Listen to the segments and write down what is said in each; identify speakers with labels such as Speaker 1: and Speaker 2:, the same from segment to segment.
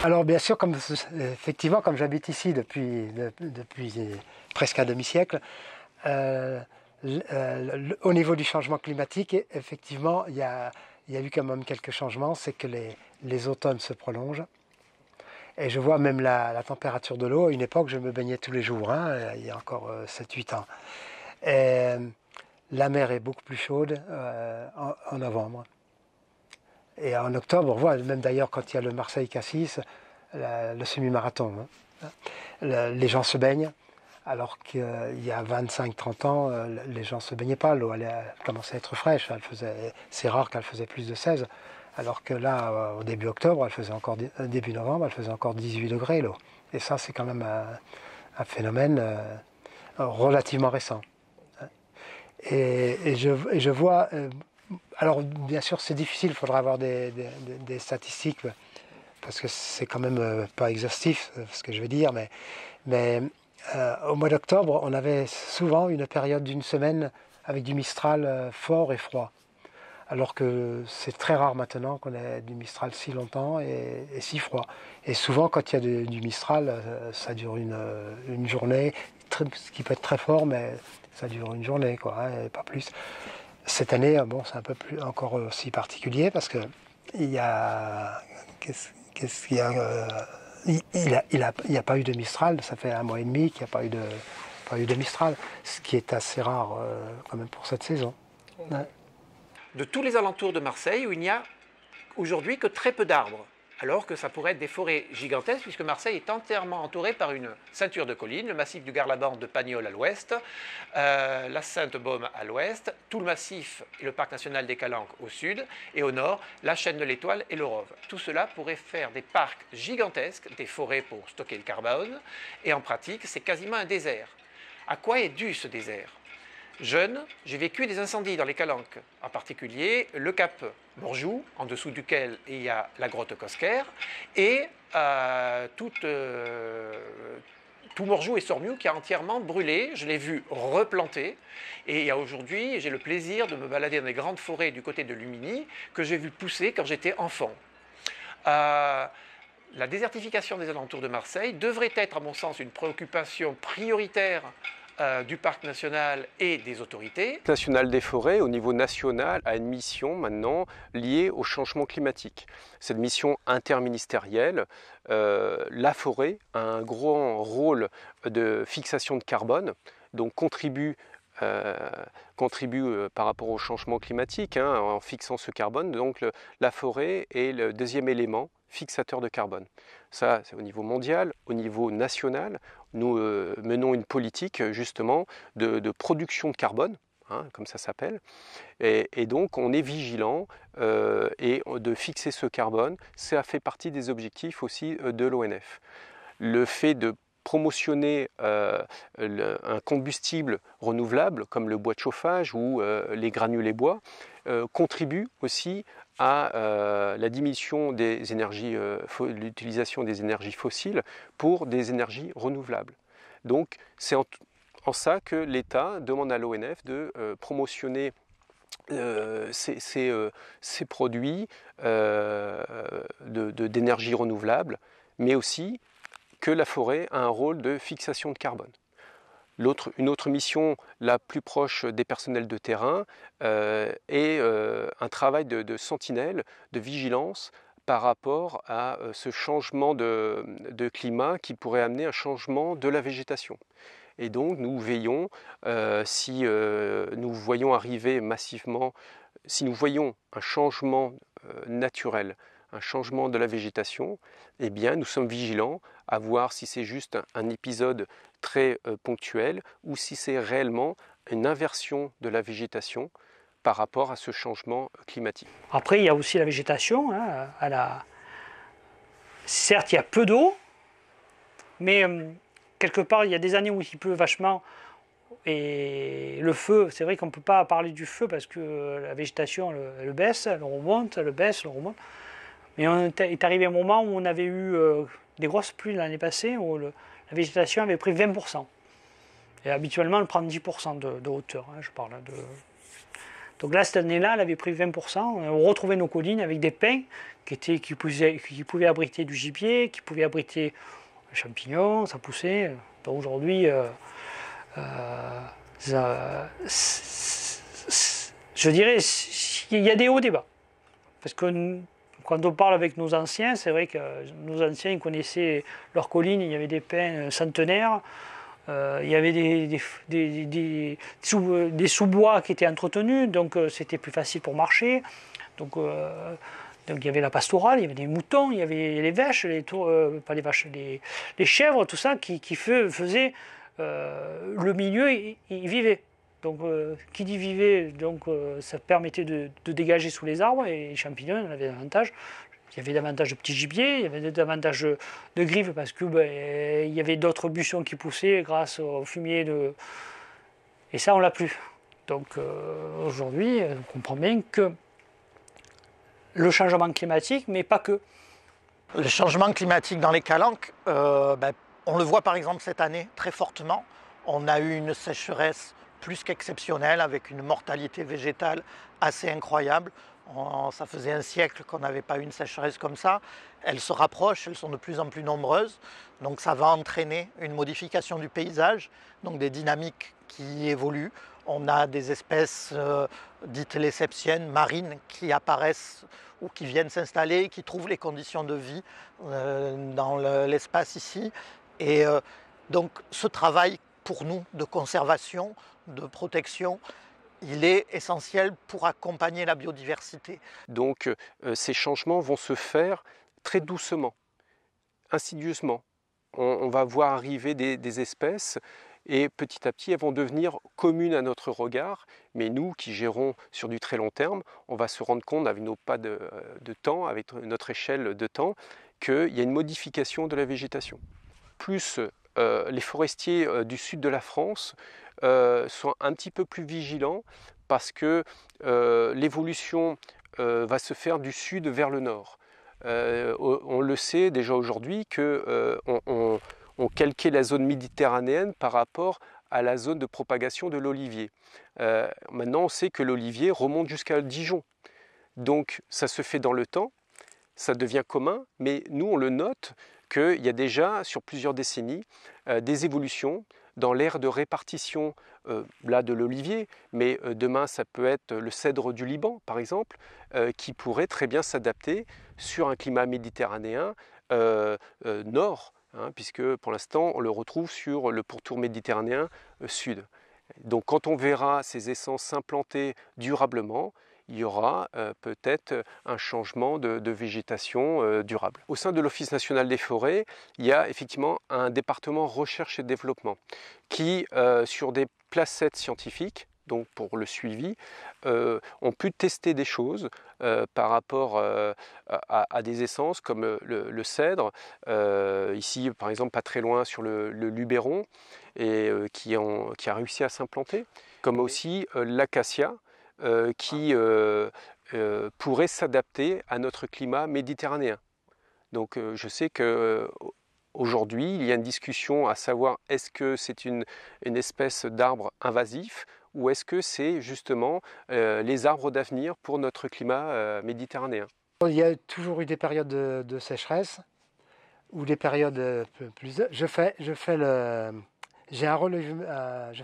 Speaker 1: Alors bien sûr, effectivement, comme j'habite ici depuis presque un demi-siècle, au niveau du changement climatique, effectivement, il y a eu quand même quelques changements. C'est que les automnes se prolongent. Et je vois même la température de l'eau. À une époque, je me baignais tous les jours, hein, il y a encore 7-8 ans. Et la mer est beaucoup plus chaude en novembre. Et en octobre, on voit, même d'ailleurs quand il y a le Marseille-Cassis, le semi-marathon, hein, les gens se baignent, alors qu'il y a 25-30 ans, les gens ne se baignaient pas, l'eau commençait à être fraîche, c'est rare qu'elle faisait plus de 16, alors que là, au début octobre, début novembre, elle faisait encore 18 degrés l'eau. Et ça, c'est quand même un phénomène relativement récent. Et je vois... alors, bien sûr, c'est difficile, il faudra avoir des statistiques, parce que c'est quand même pas exhaustif, ce que je veux dire, mais au mois d'octobre, on avait souvent une période d'une semaine avec du Mistral fort et froid. Alors que c'est très rare maintenant qu'on ait du Mistral si longtemps et si froid. Et souvent, quand il y a du Mistral, ça dure une journée, ce qui peut être très fort, mais ça dure une journée, quoi, hein, et pas plus. Cette année, bon, c'est un peu plus encore aussi particulier parce que il y a, qu'est-ce qu'il y a, il y a pas eu de Mistral. Ça fait 1 mois et demi qu'il n'y a pas eu de Mistral, ce qui est assez rare quand même pour cette saison. Ouais.
Speaker 2: De tous les alentours de Marseille, où il n'y a aujourd'hui que très peu d'arbres, alors que ça pourrait être des forêts gigantesques, puisque Marseille est entièrement entourée par une ceinture de collines, le massif du Garlaban de Pagnol à l'ouest, la Sainte-Baume à l'ouest, tout le massif et le parc national des Calanques au sud, et au nord, la chaîne de l'Étoile et le Rove. Tout cela pourrait faire des parcs gigantesques, des forêts pour stocker le carbone, et en pratique, c'est quasiment un désert. À quoi est dû ce désert ? Jeune, j'ai vécu des incendies dans les Calanques, en particulier le cap Morjou, en dessous duquel il y a la grotte Cosquer, et tout Morjou et Sormiou qui a entièrement brûlé. Je l'ai vu replanter, et aujourd'hui, j'ai le plaisir de me balader dans les grandes forêts du côté de Lumini, que j'ai vu pousser quand j'étais enfant. La désertification des alentours de Marseille devrait être, à mon sens, une préoccupation prioritaire du parc national et des autorités.
Speaker 3: Le national des forêts, au niveau national, a une mission maintenant liée au changement climatique. Cette mission interministérielle, la forêt a un grand rôle de fixation de carbone, donc contribue par rapport au changement climatique, hein, en fixant ce carbone. Donc la forêt est le deuxième élément fixateur de carbone. Ça, c'est au niveau mondial. Au niveau national, nous menons une politique justement de production de carbone, hein, comme ça s'appelle, et donc on est vigilant et de fixer ce carbone, ça fait partie des objectifs aussi de l'ONF. Le fait de promotionner un combustible renouvelable comme le bois de chauffage ou les granulés bois contribue aussi à la diminution des énergies, l'utilisation des énergies fossiles pour des énergies renouvelables. Donc c'est en ça que l'État demande à l'ONF de promotionner ces produits d'énergie renouvelable, mais aussi que la forêt a un rôle de fixation de carbone. Une autre mission, la plus proche des personnels de terrain, est un travail de sentinelle, de vigilance par rapport à ce changement de climat qui pourrait amener un changement de la végétation. Et donc nous veillons, si nous voyons arriver massivement, si nous voyons un changement naturel, un changement de la végétation, eh bien nous sommes vigilants à voir si c'est juste un épisode très ponctuel ou si c'est réellement une inversion de la végétation par rapport à ce changement climatique.
Speaker 4: Après, il y a aussi la végétation. Hein, certes, il y a peu d'eau, mais quelque part, il y a des années où il pleut vachement. Et le feu, c'est vrai qu'on ne peut pas parler du feu parce que la végétation, elle baisse, elle remonte, elle baisse, elle remonte. Mais on est arrivé à un moment où on avait eu des grosses pluies l'année passée où la végétation avait pris 20%. Et habituellement, elle prend 10% de hauteur, hein, je parle de... Donc là, cette année-là, elle avait pris 20%. On retrouvait nos collines avec des pins qui pouvaient abriter du gibier, qui pouvaient abriter des champignons, ça poussait. Donc aujourd'hui, je dirais, il y a des hauts, des bas. Parce que quand on parle avec nos anciens, c'est vrai que nos anciens ils connaissaient leurs collines, il y avait des pins centenaires, il y avait des sous-bois qui étaient entretenus, donc c'était plus facile pour marcher. Donc il y avait la pastorale, il y avait des moutons, il y avait les vaches, pas les vaches, les chèvres, tout ça qui faisaient le milieu, il vivait. Donc, qui dit vivait, donc ça permettait de dégager sous les arbres, et les champignons, on avait davantage. Il y avait davantage de petits gibiers, il y avait davantage de grives parce que il y avait d'autres buissons qui poussaient grâce au fumier et ça on l'a plus. Donc aujourd'hui, on comprend bien que le changement climatique, mais pas que.
Speaker 5: Le changement climatique dans les calanques, on le voit par exemple cette année très fortement. On a eu une sécheresse plus qu'exceptionnelle, avec une mortalité végétale assez incroyable. Ça faisait un siècle qu'on n'avait pas eu une sécheresse comme ça. Elles se rapprochent, elles sont de plus en plus nombreuses. Donc ça va entraîner une modification du paysage, donc des dynamiques qui évoluent. On a des espèces dites lesseptiennes, marines, qui apparaissent ou qui viennent s'installer, qui trouvent les conditions de vie dans l'espace ici. Et donc ce travail pour nous de conservation, de protection, il est essentiel pour accompagner la biodiversité.
Speaker 3: Donc ces changements vont se faire très doucement, insidieusement. On va voir arriver des espèces et petit à petit elles vont devenir communes à notre regard, mais nous qui gérons sur du très long terme, on va se rendre compte avec nos pas de temps, avec notre échelle de temps, qu'il y a une modification de la végétation. Plus les forestiers du sud de la France sont un petit peu plus vigilants parce que l'évolution va se faire du sud vers le nord. On le sait déjà aujourd'hui qu'on calquait la zone méditerranéenne par rapport à la zone de propagation de l'olivier. Maintenant, on sait que l'olivier remonte jusqu'à Dijon. Donc, ça se fait dans le temps, ça devient commun, mais nous, on le note qu'il y a déjà, sur plusieurs décennies, des évolutions dans l'aire de répartition là de l'olivier, mais demain ça peut être le cèdre du Liban par exemple, qui pourrait très bien s'adapter sur un climat méditerranéen nord, puisque pour l'instant on le retrouve sur le pourtour méditerranéen sud. Donc quand on verra ces essences s'implanter durablement, il y aura peut-être un changement de végétation durable. Au sein de l'Office national des forêts, il y a effectivement un département recherche et développement qui, sur des placettes scientifiques, donc pour le suivi, ont pu tester des choses par rapport à des essences comme le cèdre, ici par exemple pas très loin sur le Luberon, et qui a réussi à s'implanter, comme aussi l'acacia, qui pourrait s'adapter à notre climat méditerranéen. Donc je sais qu'aujourd'hui, il y a une discussion à savoir est-ce que c'est une espèce d'arbre invasif ou est-ce que c'est justement les arbres d'avenir pour notre climat méditerranéen.
Speaker 1: Il y a toujours eu des périodes de sécheresse ou des périodes plus... Je fais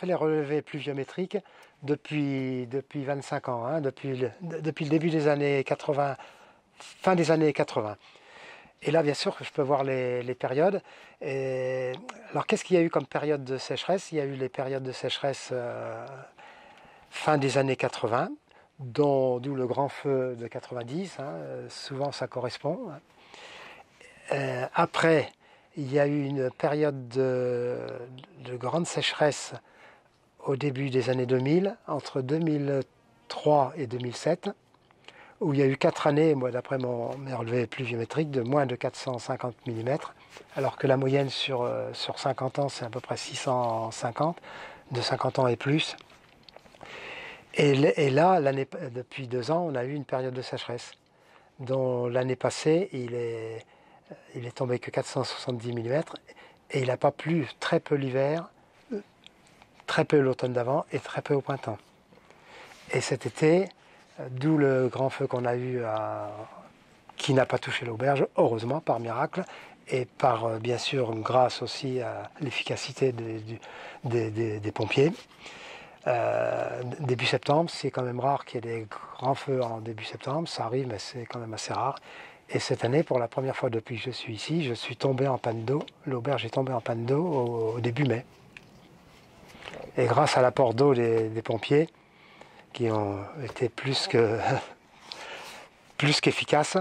Speaker 1: les relevés pluviométriques depuis 25 ans, depuis le début des années 80, fin des années 80. Et là, bien sûr, je peux voir les périodes. Alors, qu'est-ce qu'il y a eu comme période de sécheresse? Il y a eu les périodes de sécheresse fin des années 80, d'où le grand feu de 90, souvent ça correspond. Après, il y a eu une période de grande sécheresse au début des années 2000, entre 2003 et 2007, où il y a eu 4 années, moi d'après mes relevés pluviométriques, de moins de 450 mm, alors que la moyenne sur 50 ans, c'est à peu près 650, de 50 ans et plus. Et là, depuis 2 ans, on a eu une période de sécheresse, dont l'année passée, il est tombé que 470 mm, et il n'a pas plu très peu l'hiver, très peu l'automne d'avant et très peu au printemps. Et cet été, d'où le grand feu qu'on a eu, qui n'a pas touché l'auberge, heureusement, par miracle, et par, bien sûr, grâce aussi à l'efficacité des pompiers. Début septembre, c'est quand même rare qu'il y ait des grands feux en début septembre, ça arrive, mais c'est quand même assez rare. Et cette année, pour la première fois depuis que je suis ici, je suis tombé en panne d'eau. L'auberge est tombée en panne d'eau au début mai. Et grâce à l'apport d'eau des pompiers, qui ont été plus qu'efficaces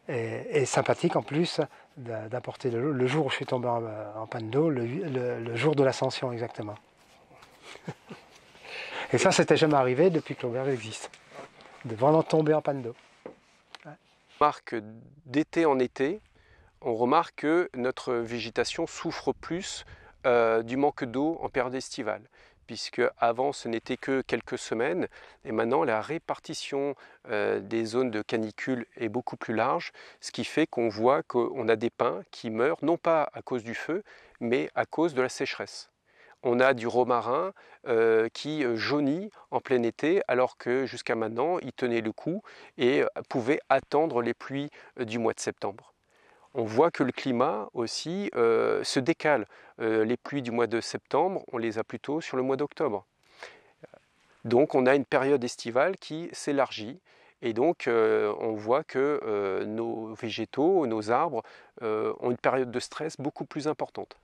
Speaker 1: et sympathiques en plus, d'apporter de l'eau. Le jour où je suis tombé en panne d'eau, le jour de l'ascension exactement. Et ça, c'était jamais arrivé depuis que l'auberge existe, de vraiment tomber en panne d'eau.
Speaker 3: Remarque d'été en été, on remarque que notre végétation souffre plus du manque d'eau en période estivale, puisque avant ce n'était que quelques semaines, et maintenant la répartition des zones de canicule est beaucoup plus large, ce qui fait qu'on voit qu'on a des pins qui meurent, non pas à cause du feu, mais à cause de la sécheresse. On a du romarin qui jaunit en plein été, alors que jusqu'à maintenant, il tenait le coup et pouvait attendre les pluies du mois de septembre. On voit que le climat aussi se décale. Les pluies du mois de septembre, on les a plutôt sur le mois d'octobre. Donc on a une période estivale qui s'élargit. Et donc on voit que nos végétaux, nos arbres ont une période de stress beaucoup plus importante.